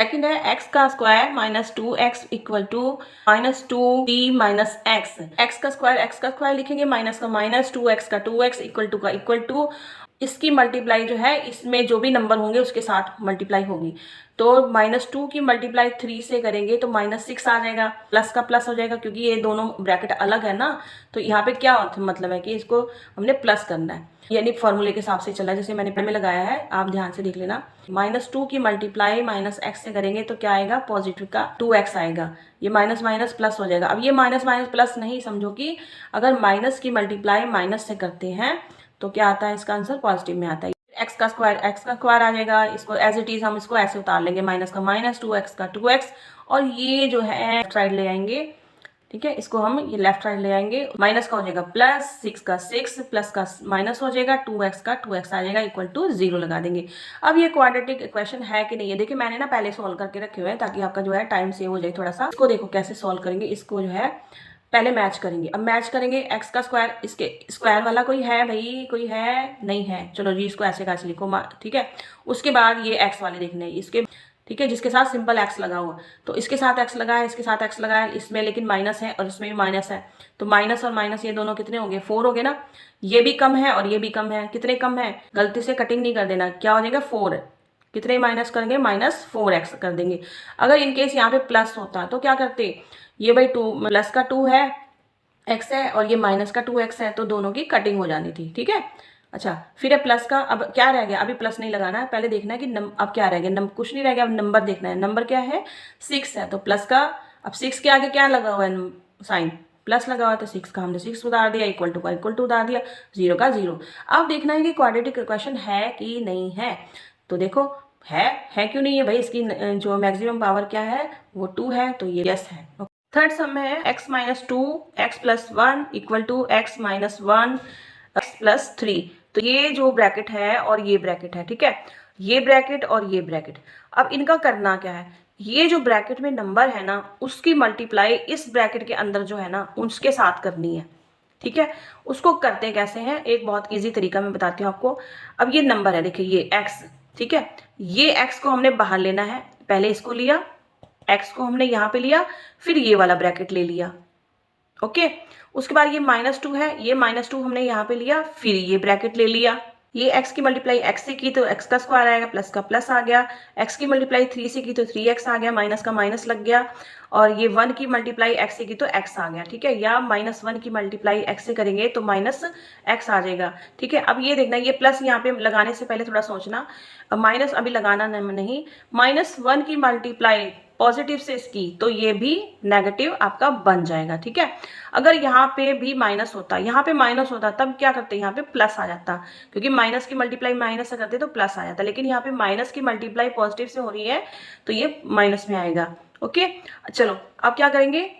Second है x का square minus 2x equal to minus 2t minus x का square लिखेंगे, माइनस का माइनस, 2x का 2x, इक्वल टू का इक्वल टू। इसकी मल्टीप्लाई जो है इसमें जो भी नंबर होंगे उसके साथ मल्टीप्लाई होगी। तो -2 की मल्टीप्लाई 3 से करेंगे तो -6 आ जाएगा, प्लस का प्लस हो जाएगा क्योंकि ये दोनों ब्रैकेट अलग है ना। तो यहाँ पे क्या मतलब है कि इसको हमने प्लस करना है, यानी फॉर्मूले के हिसाब से चला है, जैसे मैंने पेन में लगाया है, आप ध्यान से देख लेना। -2 की मल्टीप्लाई -x से करेंगे तो क्या आएगा, पॉजिटिव का 2x आएगा। ये माइनस माइनस प्लस हो जाएगा। अब ये माइनस माइनस प्लस नहीं, समझो कि अगर माइनस की मल्टीप्लाई माइनस से करते हैं तो क्या आता है, इसका आंसर पॉजिटिव में आता है। एक्स का स्क्वायर आ जाएगा, इसको एज इट इज हम इसको ऐसे उतार लेंगे, माइनस का माइनस, 2x का 2x, और ये जो है लेफ्ट साइड ले आएंगे। ठीक है, इसको हम ये लेफ्ट साइड ले आएंगे, माइनस का हो जाएगा प्लस, 6 का 6, प्लस का माइनस हो जाएगा, 2x का 2x आ जाएगा, इक्वल टू 0 लगा देंगे। अब ये क्वाड्रेटिक इक्वेशन है कि नहीं है, देखिए मैंने ना पहले सॉल्व करके रखे हुए हैं ताकि आपका जो है टाइम सेव हो जाए थोड़ा सा। इसको देखो कैसे सॉल्व करेंगे, इसको जो है पहले मैच करेंगे। अब मैच करेंगे एक्स का स्क्वायर, इसके स्क्वायर वाला कोई है भाई, कोई है नहीं है, चलो जी इसको ऐसे कैसे लिखो, ठीक है। उसके बाद ये एक्स वाले देखने हैं इसके, ठीक है, जिसके साथ सिंपल एक्स लगा हुआ, तो इसके साथ एक्स लगा है, इसके साथ एक्स लगा है, इसमें लेकिन माइनस है और इसमें भी माइनस है, तो माइनस और माइनस ये दोनों कितने हो गए, 4 हो गए ना। ये भी कम है और ये भी कम है, कितने कम है, गलती से कटिंग नहीं कर देना, क्या हो जाएगा 4, कितने माइनस करेंगे, -4x कर देंगे। अगर इनकेस यहाँ पे प्लस होता तो क्या करते, ये भाई 2 प्लस का 2 है, x है, और ये माइनस का 2x है, तो दोनों की कटिंग हो जानी थी। ठीक है, अच्छा फिर है प्लस का, अब क्या रह गया, अभी प्लस नहीं लगाना है, पहले देखना है कि अब क्या रह गया, कुछ नहीं रह गया, अब नंबर देखना है, नंबर क्या है 6 है, तो प्लस का, अब 6 के आगे क्या लगा हुआ है, साइन प्लस लगा हुआ है, तो 6 का हमने 6 उतार दिया, इक्वल टू का इक्वल टू उतार दिया, 0 का 0। अब देखना है कि क्वाड्रेटिक इक्वेशन है कि नहीं है, तो देखो है क्यों नहीं है भाई, इसकी जो मैक्सिमम पावर क्या है वो 2 है, तो ये यस है। थर्ड सम में है x minus 2 x plus 1 equal to x minus 1 x plus 3। तो ये जो ब्रैकेट है और ये ब्रैकेट है, ठीक है, ये ब्रैकेट और ये ब्रैकेट। अब इनका करना क्या है, ये जो ब्रैकेट में नंबर है ना उसकी मल्टीप्लाई इस ब्रैकेट के अंदर जो है ना उसके साथ करनी है। ठीक है, उसको करते कैसे हैं, एक बहुत इजी तरीका मैं बताती हूँ आपको। अब ये नंबर है, देखिए ये x, ठीक है, ये x को हमने बाहर लेना है, पहले इसको लिया, x को हमने यहाँ पे लिया, फिर ये वाला ब्रैकेट ले लिया, ओके। उसके बाद ये -2 है, ये -2 हमने यहाँ पे लिया, फिर ये ब्रैकेट ले लिया। ये x की मल्टीप्लाई x से की तो x का स्क्वायर आएगा, प्लस का प्लस आ गया, x की मल्टीप्लाई 3 से की तो 3x आ गया, माइनस का माइनस लग गया, और ये 1 की मल्टीप्लाई x से की तो x आ गया, ठीक है, या -1 की मल्टीप्लाई x से करेंगे तो -x आ जाएगा। ठीक है, अब ये देखना, ये प्लस यहाँ पे लगाने से पहले थोड़ा सोचना, माइनस अभी लगाना नहीं, -1 की मल्टीप्लाई पॉजिटिव से इसकी तो ये भी नेगेटिव आपका बन जाएगा। ठीक है, अगर यहाँ पे भी माइनस होता, यहाँ पे माइनस होता तब क्या करते, यहाँ पे प्लस आ जाता, क्योंकि माइनस की मल्टीप्लाई माइनस से करते तो प्लस आ जाता, लेकिन यहाँ पे माइनस की मल्टीप्लाई पॉजिटिव से हो रही है तो ये माइनस में आएगा। ओके, चलो अब क्या करेंगे,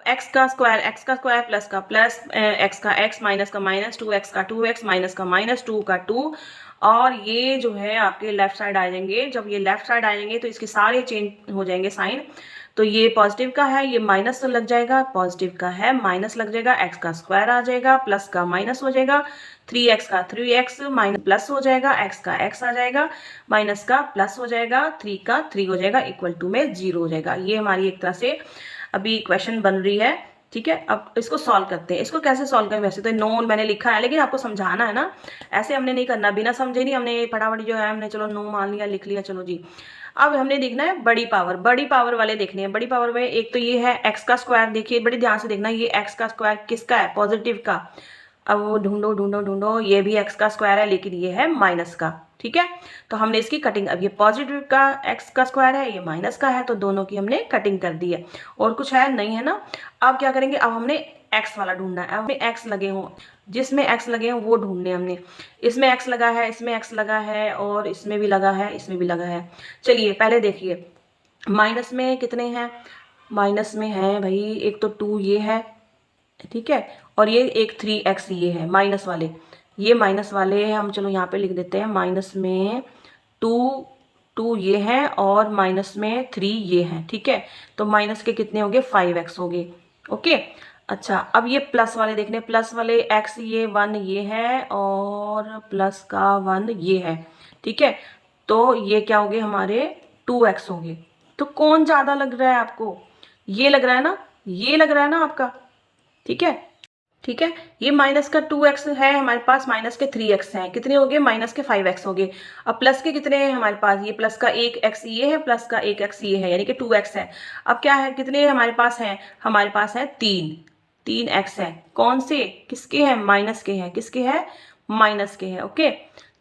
एक्स का स्क्वायर प्लस का प्लस, एक्स का एक्स, माइनस का माइनस, 2x का 2x, माइनस का माइनस, 2 का 2, और ये जो है आपके लेफ्ट साइड आ जाएंगे। जब ये लेफ्ट साइड आ जाएंगे तो इसके सारे चेंज हो जाएंगे साइन, तो ये पॉजिटिव का है, ये माइनस तो लग जाएगा, पॉजिटिव का है माइनस लग जाएगा, एक्स का स्क्वायर आ जाएगा, प्लस का माइनस हो जाएगा, 3x का 3x माइनस प्लस हो जाएगा, एक्स का एक्स आ जाएगा, माइनस का प्लस हो जाएगा, 3 का 3 हो जाएगा, इक्वल टू में 0 हो जाएगा। ये हमारी एक तरह से अभी इक्वेशन बन रही है। ठीक है, अब इसको सॉल्व करते हैं। इसको कैसे सॉल्व करें, वैसे तो नोन मैंने लिखा है लेकिन आपको समझाना है ना, ऐसे हमने नहीं करना, बिना समझे नहीं हमने फटाफट जो है हमने चलो नो मान लिया, लिख लिया, चलो जी। अब हमने देखना है बड़ी पावर वाले देखने हैं। बड़ी पावर में एक तो ये है एक्स का स्क्वायर, देखिए बड़ी ध्यान से देखना, ये एक्स का स्क्वायर किसका है, पॉजिटिव का। अब वो ढूंढो, ये भी एक्स का स्क्वायर है लेकिन ये है माइनस का। ठीक है, तो हमने इसकी कटिंग, अब ये पॉजिटिव का एक्स का स्क्वायर है, ये माइनस का है, तो दोनों की हमने कटिंग कर दी है। और कुछ है नहीं है ना। अब क्या करेंगे, अब हमने एक्स वाला ढूंढना है, अब एक्स लगे हों, जिसमें एक्स लगे हों वो ढूंढने हमने। इसमें एक्स लगा है, इसमें एक्स लगा है, और इसमें भी लगा है, इसमें भी लगा है। चलिए पहले देखिए, माइनस में कितने हैं, माइनस में है भाई एक तो 2 ये है, ठीक है, और ये एक 3x ये है माइनस वाले, ये माइनस वाले हम चलो यहाँ पे लिख देते हैं, माइनस में 2 ये है और माइनस में 3 ये है। ठीक है, तो माइनस के कितने हो गए, 5x हो गए। ओके, अच्छा अब ये प्लस वाले देखने, प्लस वाले x ये 1 ये है और प्लस का 1 ये है। ठीक है, तो ये क्या हो गए हमारे 2x हो गए। तो कौन ज़्यादा लग रहा है आपको? ये लग रहा है ना, ये लग रहा है ना आपका, ठीक है। ठीक है, ये माइनस का 2x है हमारे पास, माइनस के 3x हैं, कितने हो गए? माइनस के 5x हो गए। अब प्लस के कितने हैं हमारे पास? ये प्लस का 1x ये है, प्लस का 1x ये है, यानी कि 2x है। अब क्या है, कितने हमारे पास हैं? हमारे पास है 3x है। कौन से? किसके हैं? माइनस के हैं। किसके हैं? माइनस के हैं। ओके,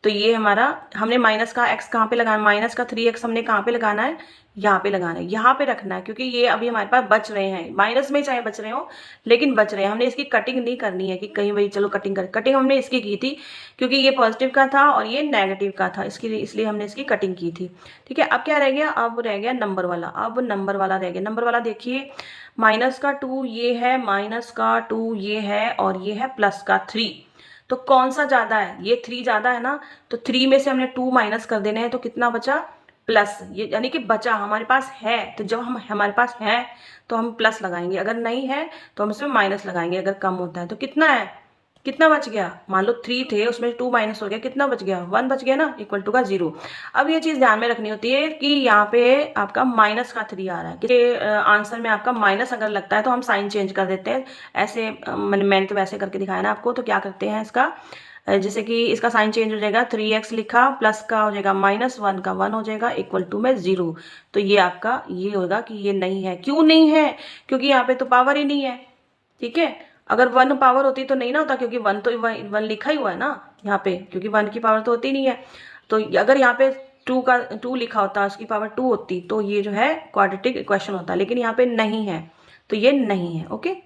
तो ये हमारा, हमने माइनस का x कहाँ पे लगाना? माइनस का 3x हमने कहाँ पे लगाना है? यहाँ पे लगाना है, यहाँ पे रखना है, क्योंकि ये अभी हमारे पास बच रहे हैं, माइनस में चाहे बच रहे हो लेकिन बच रहे हैं। हमने इसकी कटिंग नहीं करनी है कि कहीं वही चलो कटिंग कर, कटिंग हमने इसकी की थी क्योंकि ये पॉजिटिव का था और ये नेगेटिव का था, इसके लिए इसलिए हमने इसकी कटिंग की थी। ठीक है, अब क्या रह गया? अब रह गया नंबर वाला। अब नंबर वाला रह गया। नंबर वाला देखिए, माइनस का 2 ये है, माइनस का 2 ये है, और ये है प्लस का 3। तो कौन सा ज्यादा है? ये 3 ज्यादा है ना, तो 3 में से हमने 2 माइनस कर देने हैं, तो कितना बचा? प्लस। ये यानी कि बचा, हमारे पास है, तो जब हम हमारे पास है तो हम प्लस लगाएंगे, अगर नहीं है तो हम इसमें माइनस लगाएंगे। अगर कम होता है तो कितना है, कितना बच गया? मान लो 3 थे, उसमें 2 माइनस हो गया, कितना बच गया? 1 बच गया ना, इक्वल टू का 0। अब ये चीज ध्यान में रखनी होती है कि यहाँ पे आपका माइनस का 3 आ रहा है कि आंसर में आपका माइनस अगर लगता है तो हम साइन चेंज कर देते हैं। ऐसे मैंने तो वैसे करके दिखाया ना आपको, तो क्या करते हैं इसका, जैसे कि इसका साइन चेंज हो जाएगा, 3x लिखा, प्लस का हो जाएगा -1 का 1 हो जाएगा, इक्वल टू में 0। तो ये आपका ये होगा कि ये नहीं है। क्यों नहीं है? क्योंकि यहाँ पे तो पावर ही नहीं है। ठीक है, अगर 1 पावर होती तो नहीं ना होता, क्योंकि 1 तो 1 लिखा ही हुआ है ना यहाँ पे, क्योंकि 1 की पावर तो होती नहीं है। तो अगर यहाँ पे 2 लिखा होता, उसकी पावर 2 होती, तो ये जो है क्वाड्रेटिक इक्वेशन होता, लेकिन यहाँ पे नहीं है, तो ये नहीं है। ओके।